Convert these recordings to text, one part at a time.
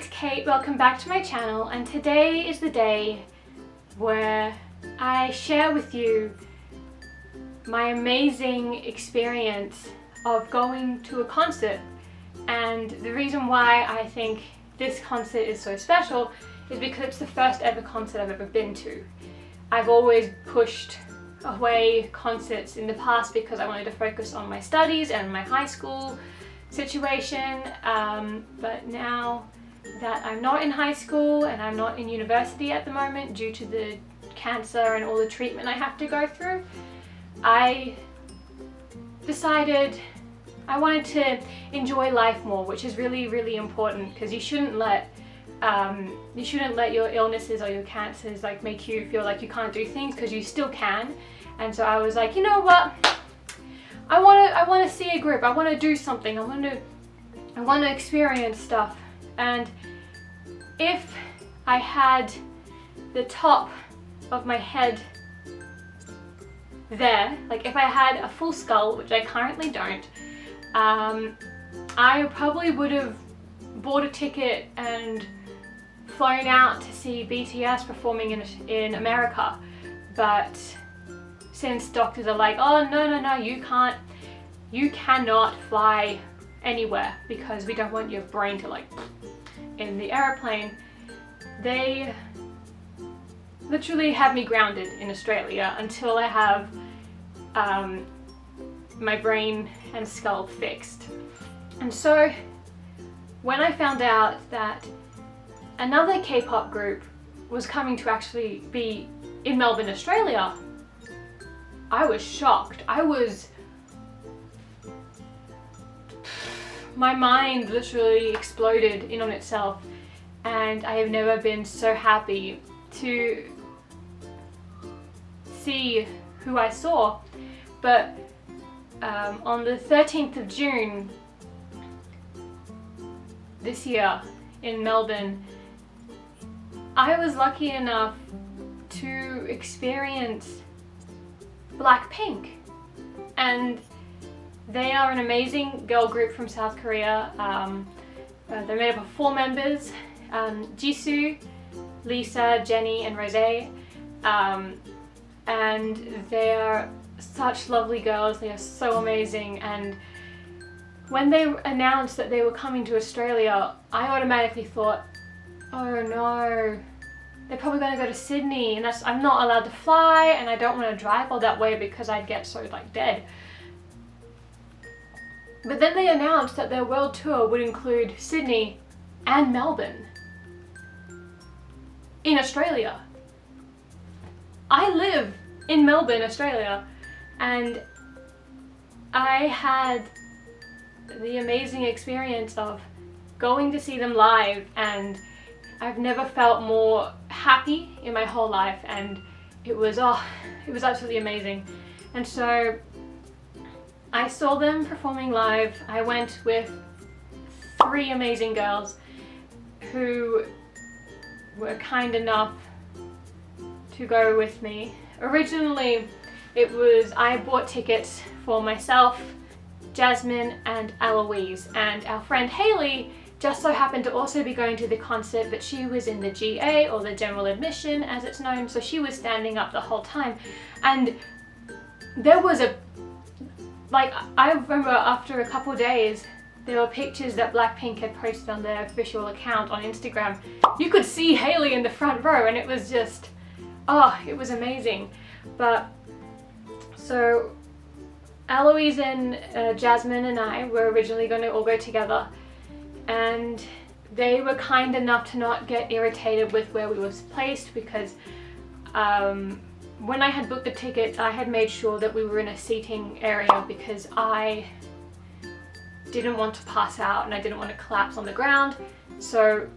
it's Kate, welcome back to my channel, and today is the day where I share with you my amazing experience of going to a concert. And the reason why I think this concert is so special is because it's the first ever concert I've ever been to. I've always pushed away concerts in the past because I wanted to focus on my studies and my high school situation, but now that I'm not in high school and I'm not in university at the moment due to the cancer and all the treatment I have to go through, I decided I wanted to enjoy life more, which is really, really important, because you shouldn't let your illnesses or your cancers make you feel like you can't do things, because you still can. And so I was like, you know what? I want to see a group. I want to do something. I want to experience stuff. And if I had the top of my head there, like if I had a full skull, which I currently don't, I probably would have bought a ticket and flown out to see BTS performing in America. But since doctors are like, oh no, you cannot fly anywhere because we don't want your brain to in the airplane, they literally have me grounded in Australia until I have my brain and skull fixed. And so when I found out that another K-pop group was coming to actually be in Melbourne, Australia, I was shocked. My mind literally exploded in on itself, and I have never been so happy to see who I saw. But on the 13th of June this year in Melbourne, I was lucky enough to experience Blackpink, and they are an amazing girl group from South Korea. They're made up of 4 members, Jisoo, Lisa, Jennie and Rosé, and they are such lovely girls. They are so amazing, and when they announced that they were coming to Australia, I automatically thought, oh no, they're probably going to go to Sydney, and I'm not allowed to fly, and I don't want to drive all that way because I'd get so dead. But then they announced that their world tour would include Sydney and Melbourne in Australia. I live in Melbourne, Australia, and I had the amazing experience of going to see them live, and I've never felt more happy in my whole life, and it was absolutely amazing. And so I saw them performing live. I went with 3 amazing girls who were kind enough to go with me. Originally, I bought tickets for myself, Jasmine and Eloise, and our friend Haley just so happened to also be going to the concert, but she was in the GA, or the general admission as it's known, so she was standing up the whole time. And there was I remember after a couple days, there were pictures that Blackpink had posted on their official account on Instagram. You could see Haley in the front row, and it was just, it was amazing. But so Eloise and Jasmine and I were originally going to all go together, and they were kind enough to not get irritated with where we were placed, because when I had booked the tickets, I had made sure that we were in a seating area because I didn't want to pass out and I didn't want to collapse on the ground. So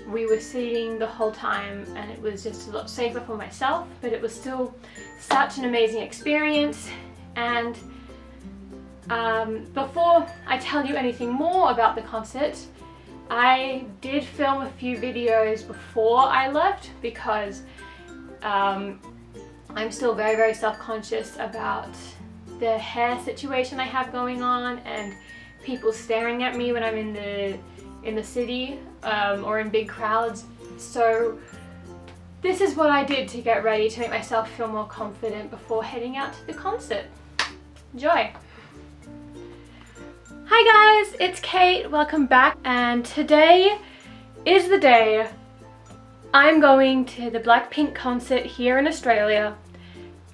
we were seating the whole time, and it was just a lot safer for myself, but it was still such an amazing experience. And before I tell you anything more about the concert, I did film a few videos before I left, because I'm still very, very self-conscious about the hair situation I have going on and people staring at me when I'm in the city. or in big crowds. So this is what I did to get ready to make myself feel more confident before heading out to the concert. Enjoy! Hi guys, it's Kate, welcome back, and today is the day I'm going to the Blackpink concert here in Australia.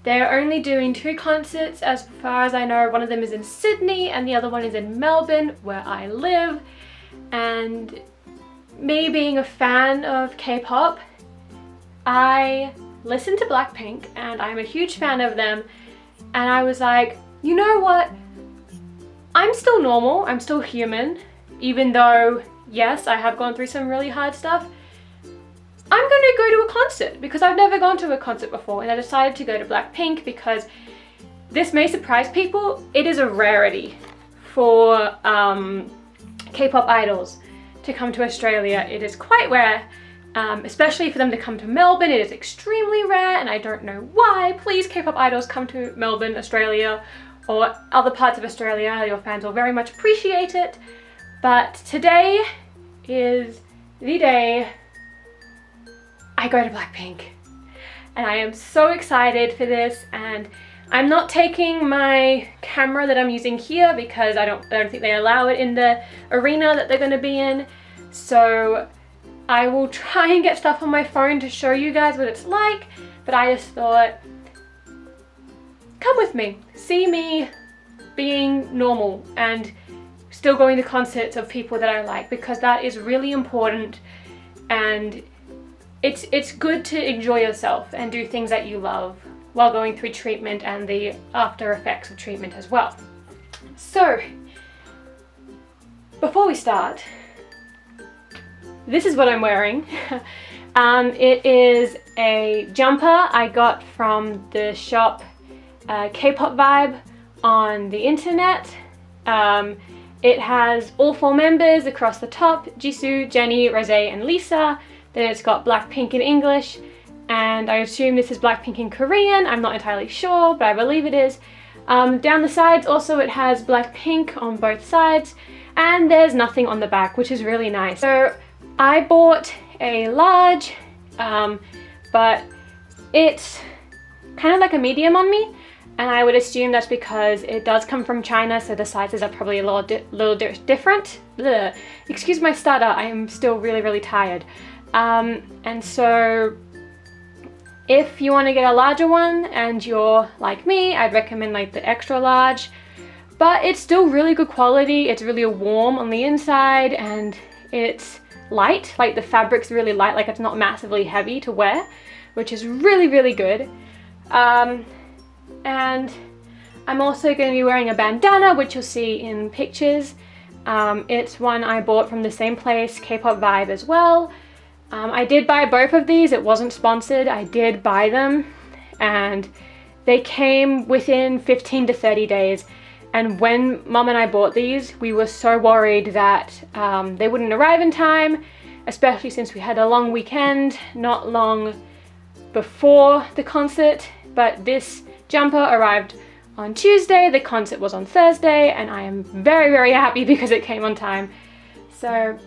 They're only doing 2 concerts as far as I know. One of them is in Sydney and the other one is in Melbourne, where I live. And me being a fan of K-pop, I listened to Blackpink and I'm a huge fan of them, and I was like, you know what? I'm still normal, I'm still human, even though, yes, I have gone through some really hard stuff. I'm going to go to a concert because I've never gone to a concert before, and I decided to go to Blackpink because this may surprise people. It is a rarity for K-pop idols to come to Australia. It is quite rare, especially for them to come to Melbourne. It is extremely rare, and I don't know why. Please, K-pop idols, come to Melbourne, Australia, or other parts of Australia. Your fans will very much appreciate it. But today is the day I go to Blackpink, and I am so excited for this. And I'm not taking my camera that I'm using here because I don't think they allow it in the arena that they're going to be in. So I will try and get stuff on my phone to show you guys what it's like, but I just thought, come with me, see me being normal and still going to concerts of people that I like, because that is really important, and it's good to enjoy yourself and do things that you love while going through treatment and the after effects of treatment as well. So before we start, this is what I'm wearing. It is a jumper I got from the shop Kpop Vibe on the internet. It has all 4 members across the top: Jisoo, Jennie, Rose and Lisa. Then it's got Blackpink in English, and I assume this is Blackpink in Korean. I'm not entirely sure, but I believe it is. Down the sides also it has Blackpink on both sides, and there's nothing on the back, which is really nice. So I bought a large, but it's kind of like a medium on me, and I would assume that's because it does come from China, so the sizes are probably a little different. Ugh. Excuse my stutter, I am still really tired. And so if you want to get a larger one and you're like me, I'd recommend like the extra large, but it's still really good quality. It's really warm on the inside, and it's light, like the fabric's really light, like it's not massively heavy to wear, which is really good. And I'm also going to be wearing a bandana, which you'll see in pictures. It's one I bought from the same place, Kpop Vibe, as well. I did buy both of these. It wasn't sponsored. I did buy them, and they came within 15 to 30 days. And when Mum and I bought these, we were so worried that they wouldn't arrive in time, especially since we had a long weekend not long before the concert. But this jumper arrived on Tuesday, the concert was on Thursday, and I am very happy because it came on time. So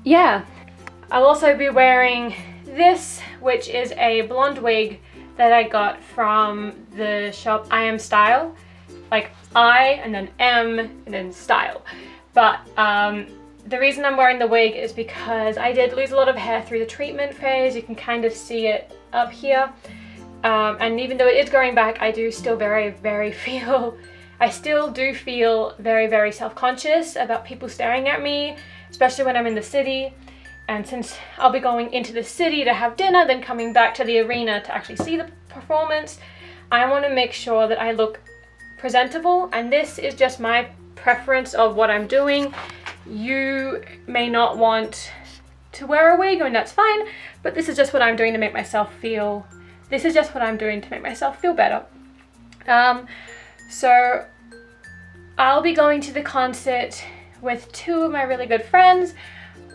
yeah. I'll also be wearing this, which is a blonde wig that I got from the shop I Am Style, like I and then M and then Style. But the reason I'm wearing the wig is because I did lose a lot of hair through the treatment phase. You can kind of see it up here. And even though it is growing back, I do still I still do feel very self-conscious about people staring at me, especially when I'm in the city. And since I'll be going into the city to have dinner, then coming back to the arena to actually see the performance, I want to make sure that I look presentable, and this is just my preference of what I'm doing. You may not want to wear a wig, and that's fine, but this is just what I'm doing to make myself feel, better. So I'll be going to the concert with 2 of my really good friends.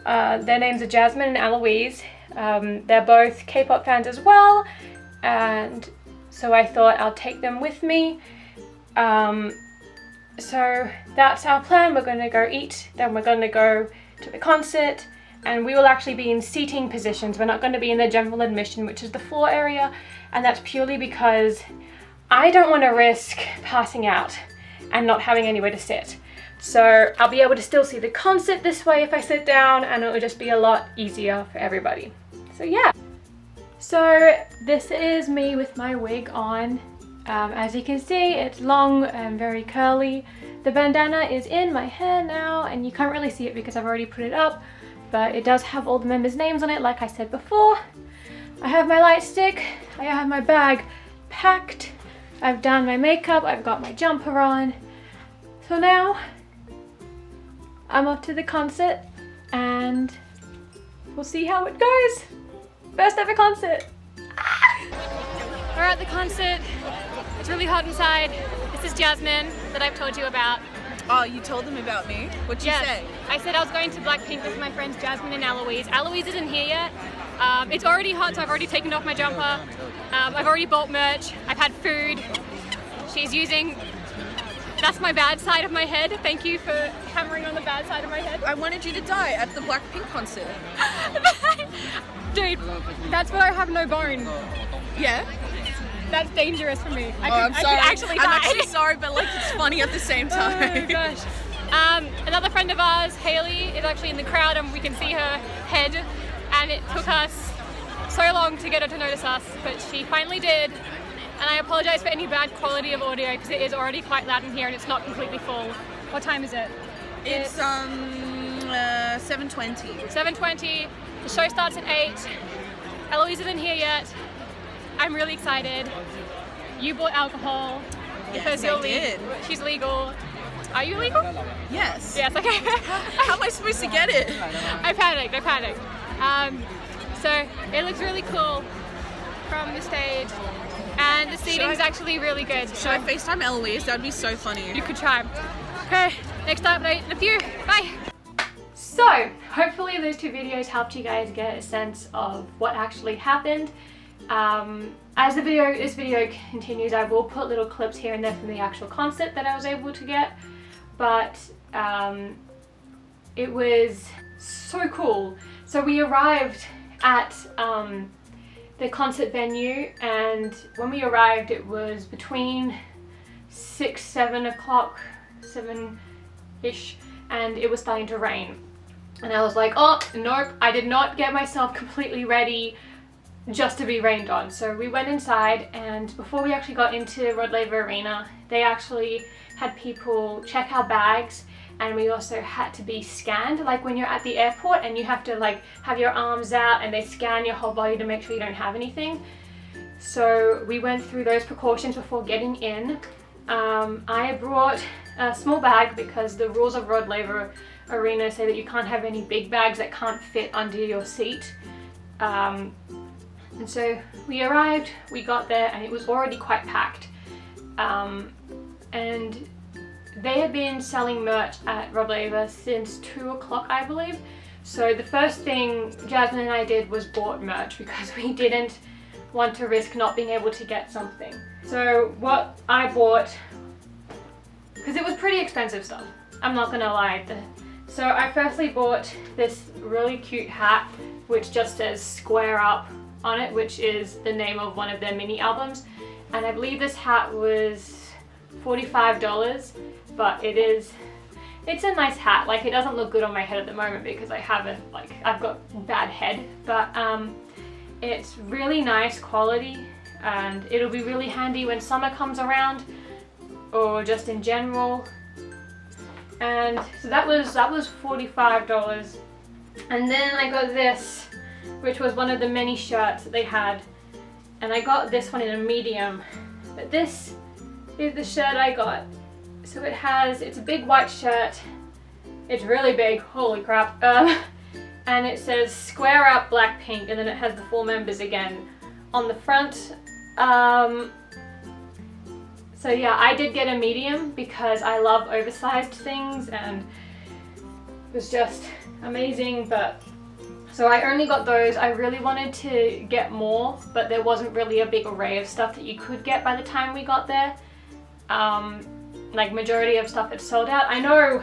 Their names are Jasmine and Eloise. They're both K-pop fans as well, and so I thought I'll take them with me. So that's our plan. We're going to go eat, then we're going to go to the concert, and we will actually be in seating positions. We're not going to be in the general admission, which is the floor area, and that's purely because I don't want to risk passing out and not having anywhere to sit. So I'll be able to still see the concert this way if I sit down, and it will just be a lot easier for everybody. So yeah. So this is me with my wig on. As you can see, it's long and very curly. The bandana is in my hair now, and you can't really see it because I've already put it up, but it does have all the members' names on it, like I said before. I have my light stick, I have my bag packed, I've done my makeup, I've got my jumper on. So now, I'm off to the concert, and we'll see how it goes. First ever concert. We're at the concert. It's really hot inside. This is Jasmine that I've told you about. Oh, you told them about me? What'd you say? I said I was going to Blackpink with my friends Jasmine and Eloise. Eloise isn't here yet. It's already hot, so I've already taken off my jumper. I've already bought merch. I've had food. She's using... That's my bad side of my head. Thank you for hammering on the bad side of my head. I wanted you to die at the Blackpink concert. Dude, that's where I have no bone. Yeah? That's dangerous for me. I'm sorry. I could actually die. I'm actually sorry, but like it's funny at the same time. Oh gosh. Another friend of ours, Haley, is actually in the crowd, and we can see her head. And it took us so long to get her to notice us, but she finally did. And I apologize for any bad quality of audio because it is already quite loud in here and it's not completely full. What time is it? It's 7:20. 7:20. The show starts at 8. Eloise isn't here yet. I'm really excited. You bought alcohol because Yes, I did. She's legal. Are you legal? Yes. Yes, okay. How am I supposed to get it? I panicked. So it looks really cool from the stage, and the seating is actually really good. Should I FaceTime Eloise? That would be so funny. You could try. Okay, next update in a few. Bye. So, hopefully those two videos helped you guys get a sense of what actually happened. As this video continues, I will put little clips here and there from the actual concert that I was able to get, but it was so cool. So we arrived at the concert venue, and when we arrived it was between 7 o'clock, 7-ish, and it was starting to rain. And I was like, oh nope, I did not get myself completely ready just to be rained on. So we went inside, and before we actually got into Rod Laver Arena, they actually had people check our bags, and we also had to be scanned, like when you're at the airport and you have to like have your arms out and they scan your whole body to make sure you don't have anything. So we went through those precautions before getting in. I brought a small bag because the rules of Rod Laver Arena say that you can't have any big bags that can't fit under your seat. And so we arrived, we got there, and it was already quite packed. And they had been selling merch at Rod Laver since 2 o'clock, I believe. So the first thing Jasmine and I did was bought merch because we didn't want to risk not being able to get something. So what I bought, because it was pretty expensive stuff, I'm not gonna lie. So I firstly bought this really cute hat which just says Square Up on it, which is the name of one of their mini albums, and I believe this hat was $45, but it's a nice hat. Like, it doesn't look good on my head at the moment because I've got bad head, but it's really nice quality, and it'll be really handy when summer comes around or just in general. And so that was $45. And then I got this, which was one of the many shirts that they had, and I got this one in a medium, but this is the shirt I got. So it's a big white shirt, it's really big, holy crap, and it says Square Up Blackpink, and then it has the 4 members again on the front. So yeah, I did get a medium because I love oversized things, and it was just amazing. But so I only got those. I really wanted to get more, but there wasn't really a big array of stuff that you could get by the time we got there. Like, majority of stuff had sold out. I know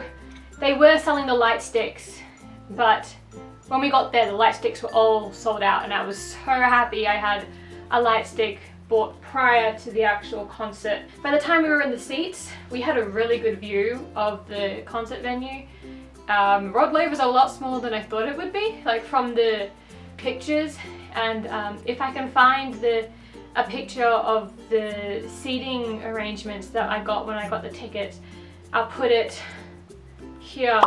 they were selling the light sticks, but when we got there, the light sticks were all sold out, and I was so happy I had a light stick bought prior to the actual concert. By the time we were in the seats, we had a really good view of the concert venue. Rod Laver was a lot smaller than I thought it would be, like from the pictures, and if I can find a picture of the seating arrangements that I got when I got the tickets, I'll put it here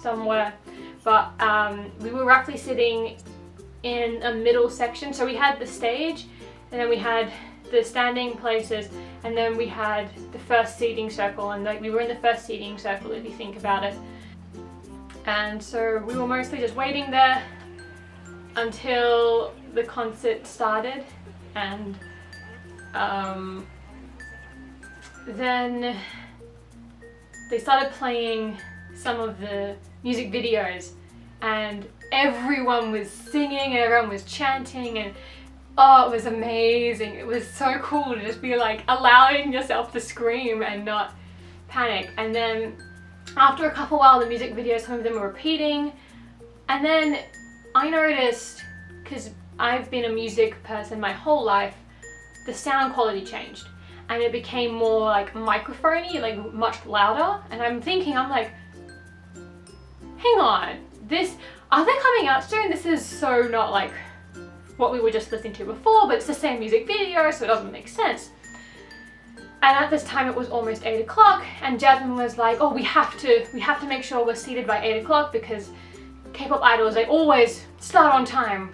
somewhere. But we were roughly sitting in a middle section, so we had the stage, and then we had the standing places, and then we had the first seating circle, and like we were in the first seating circle if you think about it. And so we were mostly just waiting there until the concert started, and then they started playing some of the music videos, and everyone was singing and everyone was chanting, and oh, it was amazing. It was so cool to just be like allowing yourself to scream and not panic. And then after a couple while, the music videos, some of them were repeating, and then I noticed, because I've been a music person my whole life, the sound quality changed and it became more like microphony, like much louder. And I'm like, hang on, are they coming out soon? This is so not like what we were just listening to before, but it's the same music video, so it doesn't make sense. And at this time it was almost 8 o'clock, and Jasmine was like, oh, we have to make sure we're seated by 8 o'clock because K-pop idols, they always start on time.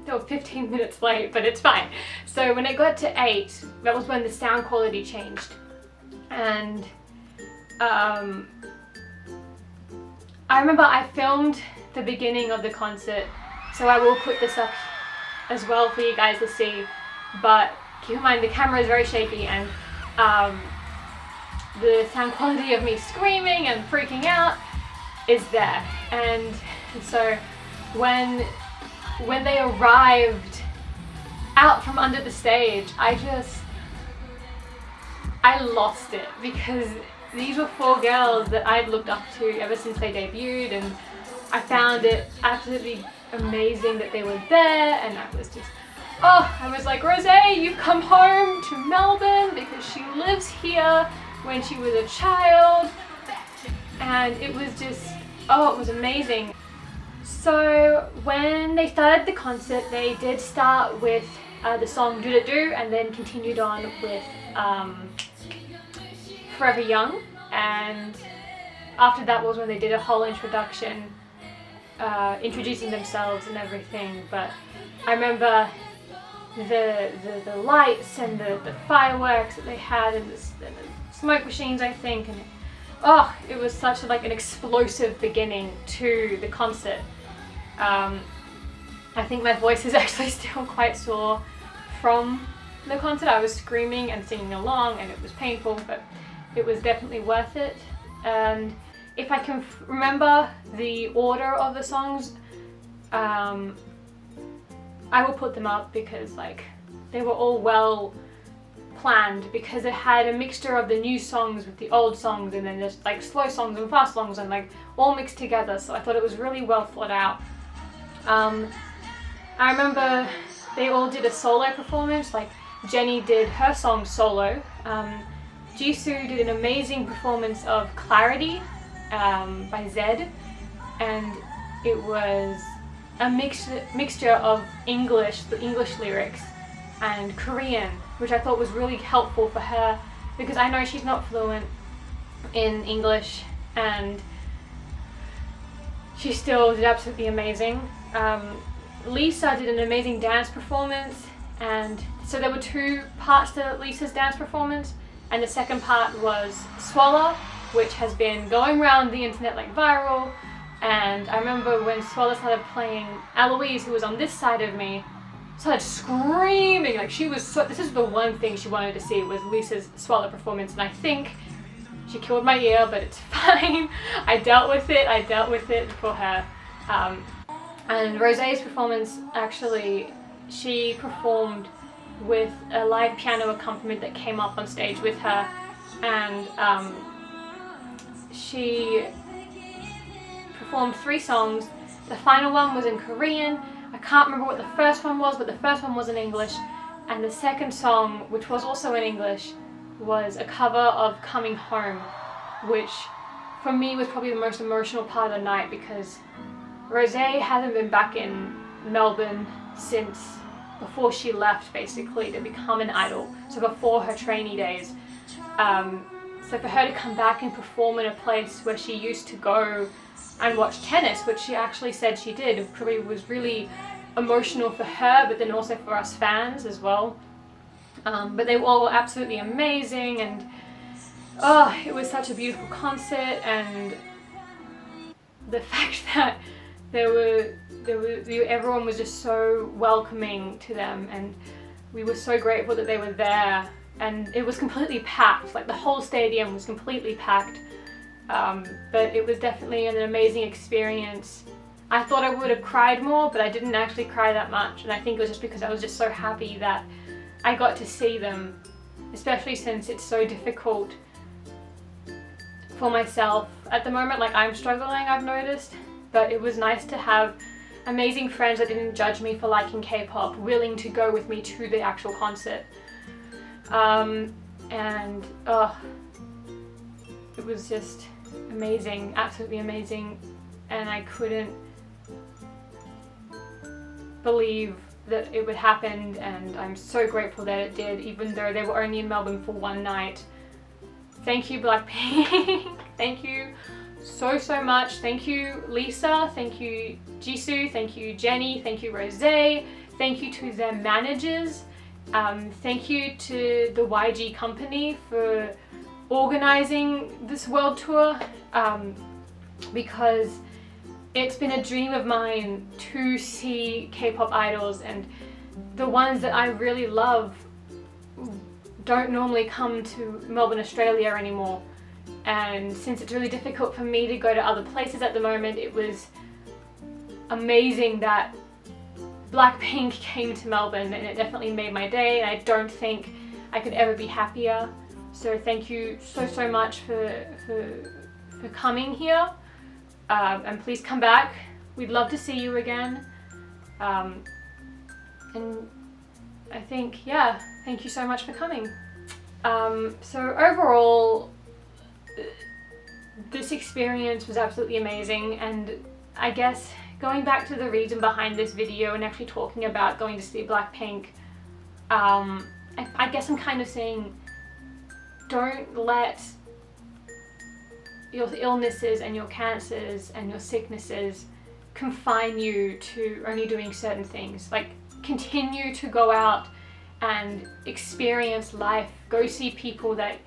They were 15 minutes late, but it's fine. So when it got to 8, that was when the sound quality changed. And I remember I filmed the beginning of the concert, so I will put this up as well for you guys to see, but keep in mind the camera is very shaky, and the sound quality of me screaming and freaking out is there. And so when they arrived out from under the stage, I lost it, because these were 4 girls that I'd looked up to ever since they debuted, and I found it absolutely amazing that they were there. And I was like, Rosé, you've come home to Melbourne because she lives here when she was a child. And it was just, it was amazing. So when they started the concert, they did start with the song Do Da Do, and then continued on with Forever Young. And after that was when they did a whole introduction, introducing themselves and everything. But I remember the lights and the fireworks that they had, and the smoke machines, I think, and it was such an explosive beginning to the concert. I think my voice is actually still quite sore from the concert. I was screaming and singing along, and it was painful, but it was definitely worth it. And if I can remember the order of the songs, I will put them up, because they were all well planned, because it had a mixture of the new songs with the old songs, and then just slow songs and fast songs, and all mixed together. So I thought it was really well thought out. I remember they all did a solo performance. Jennie did her song solo. Jisoo did an amazing performance of Clarity by Zed, and it was a mixture of the English lyrics, and Korean, which I thought was really helpful for her, because I know she's not fluent in English, and she still did absolutely amazing. Lisa did an amazing dance performance, and so there were 2 parts to Lisa's dance performance, and the second part was Swallow, which has been going around the internet viral. And I remember when Swallow started playing, Eloise, who was on this side of me, started screaming. This is the one thing she wanted to see, was Lisa's Swallow performance, and I think she killed my ear, but it's fine. I dealt with it for her. And Rosé's performance, actually, she performed with a live piano accompaniment that came up on stage with her, and she performed 3 songs. The final one was in Korean. I can't remember what the first one was, but the first one was in English. And the second song, which was also in English, was a cover of Coming Home, which for me was probably the most emotional part of the night because Rosé hasn't been back in Melbourne since before she left, basically, to become an idol. So before her trainee days. So for her to come back and perform in a place where she used to go and watch tennis, which she actually said she did, it probably was really emotional for her, but then also for us fans as well. But they were all absolutely amazing, and oh, it was such a beautiful concert, and the fact that everyone was just so welcoming to them, and we were so grateful that they were there. And it was completely packed, like the whole stadium was completely packed. But it was definitely an amazing experience. I thought I would have cried more, but I didn't actually cry that much. And I think it was just because I was just so happy that I got to see them, especially since it's so difficult for myself at the moment. Like, I'm struggling, I've noticed, but it was nice to have amazing friends that didn't judge me for liking K-pop, willing to go with me to the actual concert. And it was just amazing, absolutely amazing, and I couldn't believe that it would happen, and I'm so grateful that it did, even though they were only in Melbourne for one night. Thank you, Blackpink. Thank you so much. Thank you, Lisa. Thank you, Jisoo. Thank you, Jenny. Thank you, Rosé. Thank you to their managers. Thank you to the YG company for organizing this world tour, because it's been a dream of mine to see K-pop idols, and the ones that I really love don't normally come to Melbourne, Australia anymore. And since it's really difficult for me to go to other places at the moment, it was amazing that Blackpink came to Melbourne, and it definitely made my day, and I don't think I could ever be happier. So thank you so much for coming here, and please come back. We'd love to see you again. And I think, yeah, thank you so much for coming. So overall, this experience was absolutely amazing, and I guess going back to the reason behind this video and actually talking about going to see Blackpink, I guess I'm kind of saying, don't let your illnesses and your cancers and your sicknesses confine you to only doing certain things. Like, continue to go out and experience life. Go see people that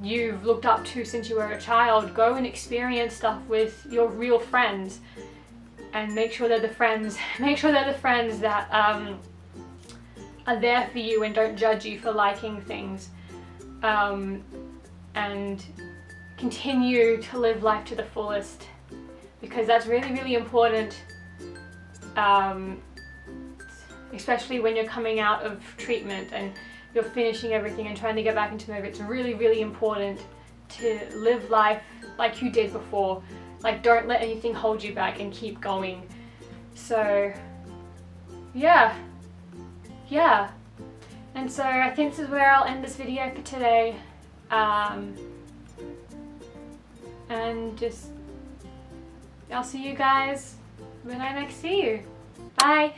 you've looked up to since you were a child. Go and experience stuff with your real friends, and make sure they're the friends that are there for you and don't judge you for liking things, and continue to live life to the fullest, because that's really important, especially when you're coming out of treatment and you're finishing everything and trying to get back into it. It's really important to live life like you did before. Like, don't let anything hold you back and keep going. So yeah. And so I think this is where I'll end this video for today. And just, I'll see you guys when I next see you. Bye.